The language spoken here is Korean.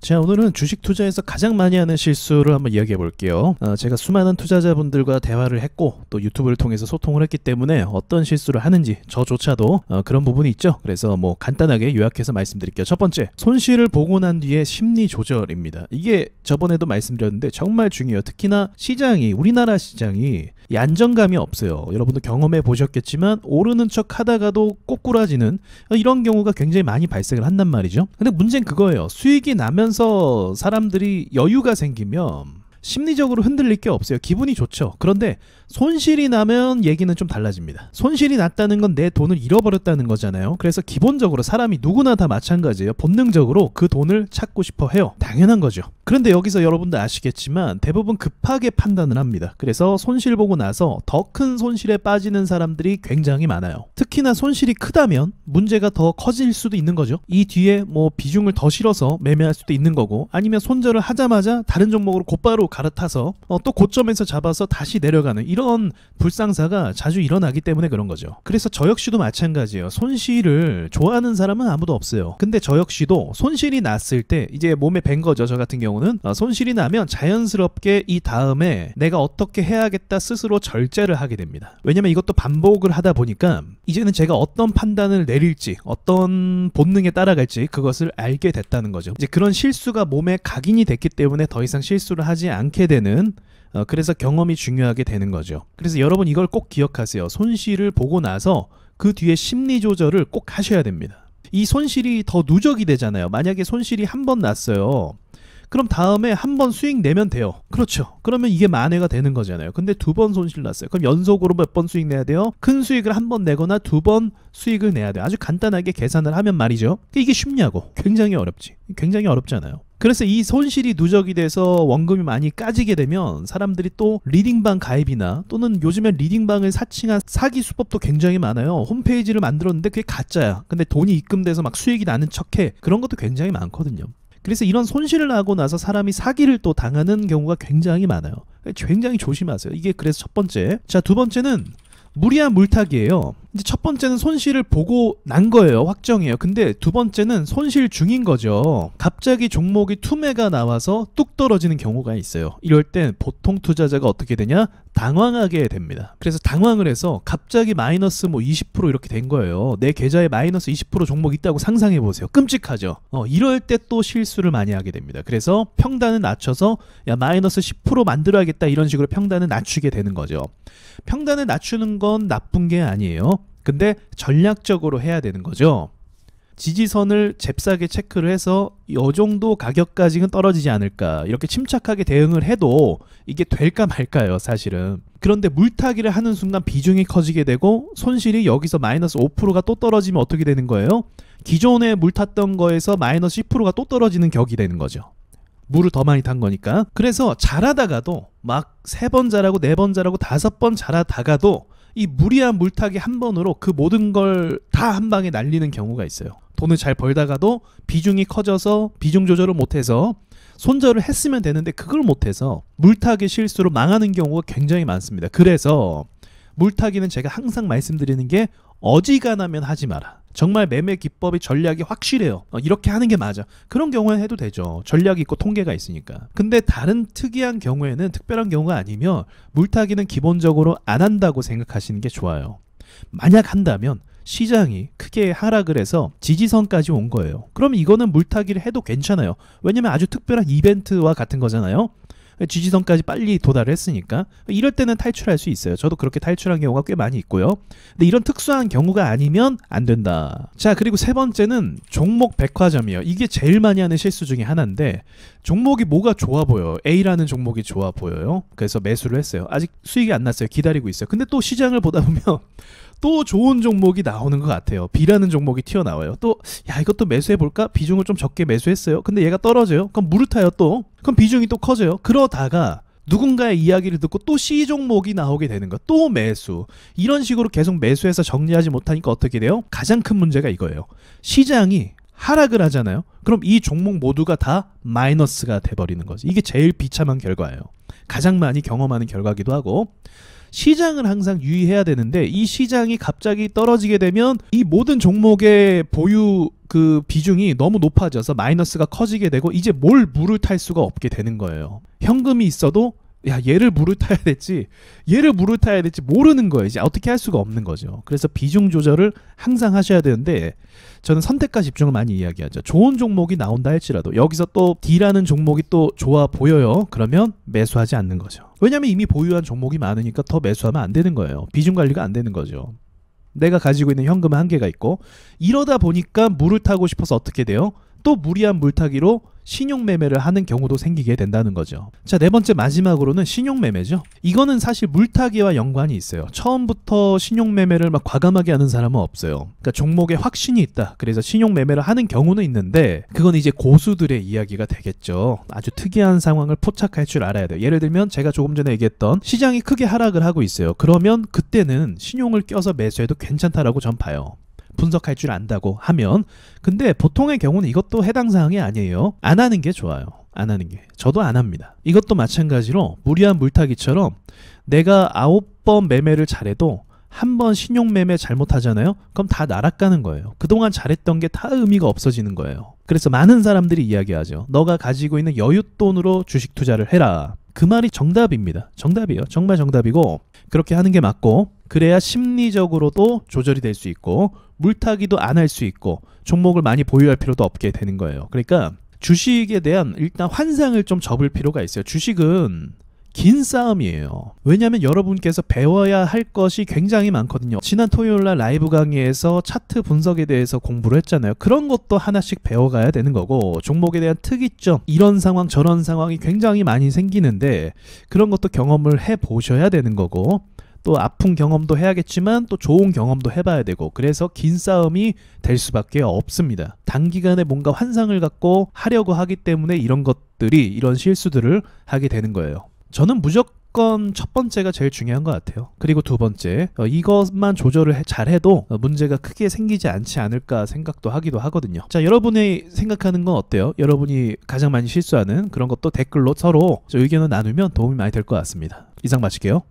자, 오늘은 주식 투자에서 가장 많이 하는 실수를 한번 이야기해 볼게요. 제가 수많은 투자자분들과 대화를 했고 또 유튜브를 통해서 소통을 했기 때문에 어떤 실수를 하는지 저조차도 그런 부분이 있죠. 그래서 뭐 간단하게 요약해서 말씀드릴게요. 첫 번째, 손실을 보고 난 뒤에 심리 조절입니다. 이게 저번에도 말씀드렸는데 정말 중요해요. 특히나 시장이, 우리나라 시장이 이 안정감이 없어요. 여러분도 경험해 보셨겠지만 오르는 척 하다가도 꼬꾸라지는 이런 경우가 굉장히 많이 발생을 한단 말이죠. 근데 문제는 그거예요. 수익이 나면서 사람들이 여유가 생기면 심리적으로 흔들릴 게 없어요. 기분이 좋죠. 그런데 손실이 나면 얘기는 좀 달라집니다. 손실이 났다는 건 내 돈을 잃어버렸다는 거잖아요. 그래서 기본적으로 사람이 누구나 다 마찬가지예요. 본능적으로 그 돈을 찾고 싶어 해요. 당연한 거죠. 그런데 여기서 여러분도 아시겠지만 대부분 급하게 판단을 합니다. 그래서 손실 보고 나서 더 큰 손실에 빠지는 사람들이 굉장히 많아요. 특히나 손실이 크다면 문제가 더 커질 수도 있는 거죠. 이 뒤에 뭐 비중을 더 실어서 매매할 수도 있는 거고, 아니면 손절을 하자마자 다른 종목으로 곧바로 갈아타서 또 고점에서 잡아서 다시 내려가는 이런 불상사가 자주 일어나기 때문에 그런 거죠. 그래서 저 역시도 마찬가지예요. 손실을 좋아하는 사람은 아무도 없어요. 근데 저 역시도 손실이 났을 때 이제 몸에 밴 거죠. 저 같은 경우는 손실이 나면 자연스럽게 이 다음에 내가 어떻게 해야겠다 스스로 절제를 하게 됩니다. 왜냐면 이것도 반복을 하다 보니까 이제는 제가 어떤 판단을 내릴지, 어떤 본능에 따라갈지 그것을 알게 됐다는 거죠. 이제 그런 실수가 몸에 각인이 됐기 때문에 더 이상 실수를 하지 않게 되는, 그래서 경험이 중요하게 되는 거죠. 그래서 여러분 이걸 꼭 기억하세요. 손실을 보고 나서 그 뒤에 심리 조절을 꼭 하셔야 됩니다. 이 손실이 더 누적이 되잖아요. 만약에 손실이 한 번 났어요. 그럼 다음에 한 번 수익 내면 돼요. 그렇죠. 그러면 이게 만회가 되는 거잖아요. 근데 두 번 손실 났어요. 그럼 연속으로 몇 번 수익 내야 돼요? 큰 수익을 한 번 내거나 두 번 수익을 내야 돼요. 아주 간단하게 계산을 하면 말이죠. 이게 쉽냐고. 굉장히 어렵지. 굉장히 어렵잖아요. 그래서 이 손실이 누적이 돼서 원금이 많이 까지게 되면 사람들이 또 리딩방 가입이나, 또는 요즘에 리딩방을 사칭한 사기 수법도 굉장히 많아요. 홈페이지를 만들었는데 그게 가짜야. 근데 돈이 입금돼서 막 수익이 나는 척해. 그런 것도 굉장히 많거든요. 그래서 이런 손실을 하고 나서 사람이 사기를 또 당하는 경우가 굉장히 많아요. 굉장히 조심하세요. 이게 그래서 첫 번째. 자, 두 번째는 무리한 물타기예요. 이제 첫 번째는 손실을 보고 난 거예요. 확정이에요. 근데 두 번째는 손실 중인 거죠. 갑자기 종목이 투매가 나와서 뚝 떨어지는 경우가 있어요. 이럴 땐 보통 투자자가 어떻게 되냐? 당황하게 됩니다. 그래서 당황을 해서 갑자기 마이너스 뭐 20% 이렇게 된 거예요. 내 계좌에 마이너스 20% 종목 있다고 상상해 보세요. 끔찍하죠. 이럴 때 또 실수를 많이 하게 됩니다. 그래서 평단을 낮춰서 야, 마이너스 10% 만들어야겠다, 이런 식으로 평단을 낮추게 되는 거죠. 평단을 낮추는 건 나쁜 게 아니에요. 근데 전략적으로 해야 되는 거죠. 지지선을 잽싸게 체크를 해서 이 정도 가격까지는 떨어지지 않을까, 이렇게 침착하게 대응을 해도 이게 될까 말까요, 사실은. 그런데 물타기를 하는 순간 비중이 커지게 되고 손실이 여기서 마이너스 5%가 또 떨어지면 어떻게 되는 거예요? 기존에 물 탔던 거에서 마이너스 10%가 또 떨어지는 격이 되는 거죠. 물을 더 많이 탄 거니까. 그래서 잘하다가도 막 3번 잘하고 4번 잘하고 5번 잘하다가도 이 무리한 물타기 한 번으로 그 모든 걸 다 한 방에 날리는 경우가 있어요. 돈을 잘 벌다가도 비중이 커져서 비중 조절을 못해서 손절을 했으면 되는데 그걸 못해서 물타기 실수로 망하는 경우가 굉장히 많습니다. 그래서 물타기는 제가 항상 말씀드리는 게 어지간하면 하지 마라. 정말 매매 기법이, 전략이 확실해요. 이렇게 하는 게 맞아. 그런 경우에 해도 되죠. 전략이 있고 통계가 있으니까. 근데 다른 특이한 경우에는, 특별한 경우가 아니면 물타기는 기본적으로 안 한다고 생각하시는 게 좋아요. 만약 한다면 시장이 크게 하락을 해서 지지선까지 온 거예요. 그럼 이거는 물타기를 해도 괜찮아요. 왜냐면 아주 특별한 이벤트와 같은 거잖아요. 지지선까지 빨리 도달을 했으니까. 이럴 때는 탈출할 수 있어요. 저도 그렇게 탈출한 경우가 꽤 많이 있고요. 근데 이런 특수한 경우가 아니면 안 된다. 자, 그리고 세 번째는 종목 백화점이에요. 이게 제일 많이 하는 실수 중에 하나인데, 종목이 뭐가 좋아 보여요. A라는 종목이 좋아 보여요. 그래서 매수를 했어요. 아직 수익이 안 났어요. 기다리고 있어요. 근데 또 시장을 보다 보면 또 좋은 종목이 나오는 것 같아요. B라는 종목이 튀어나와요. 또 야, 이것도 매수해볼까? 비중을 좀 적게 매수했어요. 근데 얘가 떨어져요. 그럼 물을 타요 또. 그럼 비중이 또 커져요. 그러다가 누군가의 이야기를 듣고 또 C 종목이 나오게 되는 거. 또 매수. 이런 식으로 계속 매수해서 정리하지 못하니까 어떻게 돼요? 가장 큰 문제가 이거예요. 시장이 하락을 하잖아요. 그럼 이 종목 모두가 다 마이너스가 돼버리는 거지. 이게 제일 비참한 결과예요. 가장 많이 경험하는 결과기도 하고. 시장을 항상 유의해야 되는데 이 시장이 갑자기 떨어지게 되면 이 모든 종목의 보유 그 비중이 너무 높아져서 마이너스가 커지게 되고 이제 뭘 물을 탈 수가 없게 되는 거예요. 현금이 있어도 야 얘를 물을 타야 될지 얘를 물을 타야 될지 모르는 거예요. 이제 어떻게 할 수가 없는 거죠. 그래서 비중 조절을 항상 하셔야 되는데 저는 선택과 집중을 많이 이야기하죠. 좋은 종목이 나온다 할지라도 여기서 또 D라는 종목이 또 좋아 보여요. 그러면 매수하지 않는 거죠. 왜냐면 이미 보유한 종목이 많으니까 더 매수하면 안 되는 거예요. 비중 관리가 안 되는 거죠. 내가 가지고 있는 현금은 한계가 있고 이러다 보니까 물을 타고 싶어서 어떻게 돼요? 또 무리한 물타기로 신용매매를 하는 경우도 생기게 된다는 거죠. 자, 네 번째 마지막으로는 신용매매죠. 이거는 사실 물타기와 연관이 있어요. 처음부터 신용매매를 막 과감하게 하는 사람은 없어요. 그러니까 종목에 확신이 있다. 그래서 신용매매를 하는 경우는 있는데 그건 이제 고수들의 이야기가 되겠죠. 아주 특이한 상황을 포착할 줄 알아야 돼요. 예를 들면 제가 조금 전에 얘기했던 시장이 크게 하락을 하고 있어요. 그러면 그때는 신용을 껴서 매수해도 괜찮다라고 전 봐요. 분석할 줄 안다고 하면. 근데 보통의 경우는 이것도 해당 사항이 아니에요. 안 하는 게 좋아요. 안 하는 게. 저도 안 합니다. 이것도 마찬가지로 무리한 물타기처럼 내가 9번 매매를 잘해도 한 번 신용매매 잘못하잖아요. 그럼 다 날아가는 거예요. 그동안 잘했던 게 다 의미가 없어지는 거예요. 그래서 많은 사람들이 이야기하죠. 너가 가지고 있는 여윳돈으로 주식 투자를 해라. 그 말이 정답입니다. 정답이에요. 정말 정답이고 그렇게 하는 게 맞고 그래야 심리적으로도 조절이 될 수 있고 물타기도 안 할 수 있고 종목을 많이 보유할 필요도 없게 되는 거예요. 그러니까 주식에 대한 일단 환상을 좀 접을 필요가 있어요. 주식은 긴 싸움이에요. 왜냐하면 여러분께서 배워야 할 것이 굉장히 많거든요. 지난 토요일날 라이브 강의에서 차트 분석에 대해서 공부를 했잖아요. 그런 것도 하나씩 배워가야 되는 거고 종목에 대한 특이점 이런 상황 저런 상황이 굉장히 많이 생기는데 그런 것도 경험을 해보셔야 되는 거고 또 아픈 경험도 해야겠지만 또 좋은 경험도 해봐야 되고 그래서 긴 싸움이 될 수밖에 없습니다. 단기간에 뭔가 환상을 갖고 하려고 하기 때문에 이런 것들이 이런 실수들을 하게 되는 거예요. 저는 무조건 첫 번째가 제일 중요한 것 같아요. 그리고 두 번째 이것만 조절을 잘해도 문제가 크게 생기지 않지 않을까 생각도 하기도 하거든요. 자, 여러분이 생각하는 건 어때요? 여러분이 가장 많이 실수하는 그런 것도 댓글로 서로 의견을 나누면 도움이 많이 될 것 같습니다. 이상 마칠게요.